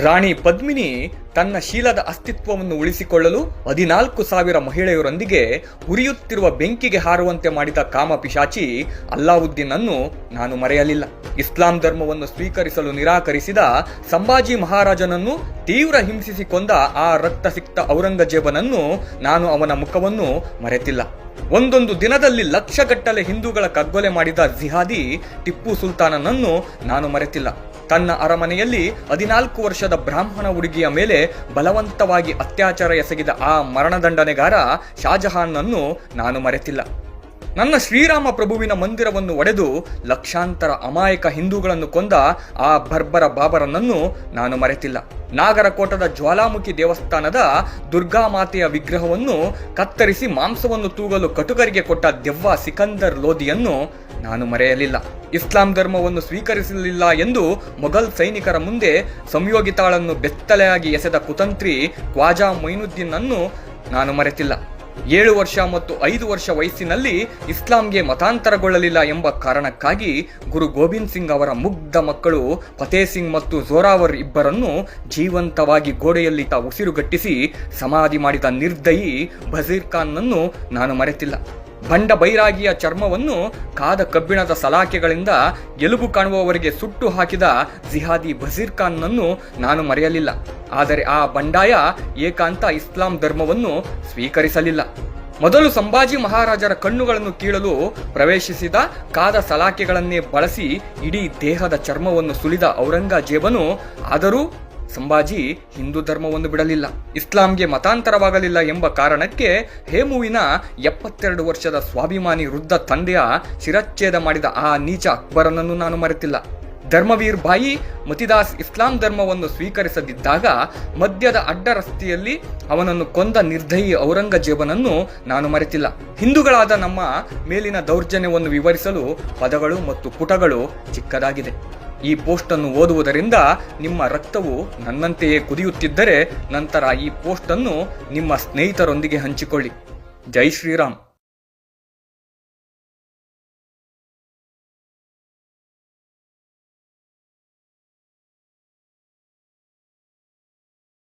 ರಾಣಿ ಪದ್ಮಿನಿ ತನ್ನ ಶೀಲದ ಅಸ್ತಿತ್ವವನ್ನು ಉಳಿಸಿಕೊಳ್ಳಲು 14,000 ಮಹಿಳೆಯರೊಂದಿಗೆ ಉರಿಯುತ್ತಿರುವ ಬೆಂಕಿಗೆ ಹಾರುವಂತೆ ಮಾಡಿದ ಕಾಮಪಿಶಾಚಿ ಅಲ್ಲಾವುದ್ದೀನ್ ಅನ್ನು ನಾನು ಮರೆಯಲಿಲ್ಲ. ಇಸ್ಲಾಂ ಧರ್ಮವನ್ನು ಸ್ವೀಕರಿಸಲು ನಿರಾಕರಿಸಿದ ಸಂಭಾಜಿ ಮಹಾರಾಜನನ್ನು ತೀವ್ರ ಹಿಂಸಿಸಿ ಕೊಂದ ಆ ರಕ್ತಸಿಕ್ತ ಔರಂಗಜೇಬನನ್ನು ನಾನು ಅವನ ಮುಖವನ್ನು ಮರೆತಿಲ್ಲ. ಒಂದೊಂದು ದಿನದಲ್ಲಿ ಲಕ್ಷಗಟ್ಟಲೆ ಹಿಂದೂಗಳ ಕಗ್ಗೊಲೆ ಮಾಡಿದ ಜಿಹಾದಿ ಟಿಪ್ಪು ಸುಲ್ತಾನನನ್ನು ನಾನು ಮರೆತಿಲ್ಲ. ತನ್ನ ಅರಮನೆಯಲ್ಲಿ 14 ವರ್ಷದ ಬ್ರಾಹ್ಮಣ ಹುಡುಗಿಯ ಮೇಲೆ ಬಲವಂತವಾಗಿ ಅತ್ಯಾಚಾರ ಎಸಗಿದ ಆ ಮರಣದಂಡನೆಗಾರ ಶಾಜಹಾನ್ನನ್ನು ನಾನು ಮರೆತಿಲ್ಲ. ನನ್ನ ಶ್ರೀರಾಮ ಪ್ರಭುವಿನ ಮಂದಿರವನ್ನು ಒಡೆದು ಲಕ್ಷಾಂತರ ಅಮಾಯಕ ಹಿಂದೂಗಳನ್ನು ಕೊಂದ ಆ ಬರ್ಬರ ಬಾಬರನನ್ನು ನಾನು ಮರೆತಿಲ್ಲ. ನಾಗರಕೋಟದ ಜ್ವಾಲಾಮುಖಿ ದೇವಸ್ಥಾನದ ದುರ್ಗಾಮಾತೆಯ ವಿಗ್ರಹವನ್ನು ಕತ್ತರಿಸಿ ಮಾಂಸವನ್ನು ತೂಗಲು ಕಟುಕರಿಗೆ ಕೊಟ್ಟ ದೆವ್ವ ಸಿಕಂದರ್ ಲೋಧಿಯನ್ನು ನಾನು ಮರೆಯಲಿಲ್ಲ. ಇಸ್ಲಾಂ ಧರ್ಮವನ್ನು ಸ್ವೀಕರಿಸಲಿಲ್ಲ ಎಂದು ಮೊಘಲ್ ಸೈನಿಕರ ಮುಂದೆ ಸಂಯೋಗಿತಾಳನ್ನು ಬೆತ್ತಲೆಯಾಗಿ ಎಸೆದ ಕುತಂತ್ರಿ ಖ್ವಾಜಾ ಮೊಯಿನುದ್ದೀನ್ ಅನ್ನು ನಾನು ಮರೆತಿಲ್ಲ. 7 ವರ್ಷ ಮತ್ತು 5 ವರ್ಷ ವಯಸ್ಸಿನಲ್ಲಿ ಇಸ್ಲಾಂಗೆ ಮತಾಂತರಗೊಳ್ಳಲಿಲ್ಲ ಎಂಬ ಕಾರಣಕ್ಕಾಗಿ ಗುರು ಗೋಬಿಂದ್ ಸಿಂಗ್ ಅವರ ಮುಗ್ಧ ಮಕ್ಕಳು ಫತೇ ಸಿಂಗ್ ಮತ್ತು ಜೋರಾವರ್ ಇಬ್ಬರನ್ನು ಜೀವಂತವಾಗಿ ಗೋಡೆಯಲ್ಲಿ ಉಸಿರುಗಟ್ಟಿಸಿ ಸಮಾಧಿ ಮಾಡಿದ ನಿರ್ದಯಿ ಬಜೀರ್ ಖಾನ್ನನ್ನು ನಾನು ಮರೆತಿಲ್ಲ. ಬಂಡ ಬೈರಾಗಿಯ ಚರ್ಮವನ್ನು ಕಾದ ಕಬ್ಬಿಣದ ಸಲಾಕೆಗಳಿಂದ ಎಲುಬು ಕಾಣುವವರೆಗೆ ಸುಟ್ಟು ಹಾಕಿದ ಜಿಹಾದಿ ಬಜೀರ್ ಖಾನ್ನನ್ನು ನಾನು ಮರೆಯಲಿಲ್ಲ. ಆದರೆ ಆ ಬಂಡಾಯ ಏಕಾಂತ ಇಸ್ಲಾಂ ಧರ್ಮವನ್ನು ಸ್ವೀಕರಿಸಲಿಲ್ಲ. ಮೊದಲು ಸಂಭಾಜಿ ಮಹಾರಾಜರ ಕಣ್ಣುಗಳನ್ನು ಕೀಳಲು ಪ್ರವೇಶಿಸಿದ ಕಾದ ಸಲಾಕೆಗಳನ್ನೇ ಬಳಸಿ ಇಡೀ ದೇಹದ ಚರ್ಮವನ್ನು ಸುಲಿದ ಔರಂಗಜೇಬನು ಆದರೂ ಸಂಭಾಜಿ ಹಿಂದೂ ಧರ್ಮವನ್ನು ಬಿಡಲಿಲ್ಲ. ಇಸ್ಲಾಂಗೆ ಮತಾಂತರವಾಗಲಿಲ್ಲ ಎಂಬ ಕಾರಣಕ್ಕೆ ಹೇಮುವಿನ 72 ವರ್ಷದ ಸ್ವಾಭಿಮಾನಿ ವೃದ್ಧ ತಂದೆಯ ಶಿರಚ್ಛೇದ ಮಾಡಿದ ಆ ನೀಚ ಅಕ್ಬರನನ್ನು ನಾನು ಮರೆತಿಲ್ಲ. ಧರ್ಮವೀರ್ ಬಾಯಿ ಮತಿದಾಸ್ ಇಸ್ಲಾಂ ಧರ್ಮವನ್ನು ಸ್ವೀಕರಿಸದಿದ್ದಾಗ ಮಧ್ಯದ ಅಡ್ಡ ರಸ್ತೆಯಲ್ಲಿ ಅವನನ್ನು ಕೊಂದ ನಿರ್ದಯಿ ಔರಂಗಜೇಬನನ್ನು ನಾನು ಮರೆತಿಲ್ಲ. ಹಿಂದೂಗಳಾದ ನಮ್ಮ ಮೇಲಿನ ದೌರ್ಜನ್ಯವನ್ನು ವಿವರಿಸಲು ಪದಗಳು ಮತ್ತು ಪುಟಗಳು ಚಿಕ್ಕದಾಗಿದೆ. ಈ ಪೋಸ್ಟ್ ಅನ್ನು ಓದುವುದರಿಂದ ನಿಮ್ಮ ರಕ್ತವು ನನ್ನಂತೆಯೇ ಕುದಿಯುತ್ತಿದ್ದರೆ ನಂತರ ಈ ಪೋಸ್ಟ್ ಅನ್ನು ನಿಮ್ಮ ಸ್ನೇಹಿತರೊಂದಿಗೆ ಹಂಚಿಕೊಳ್ಳಿ. ಜೈ ಶ್ರೀರಾಮ್.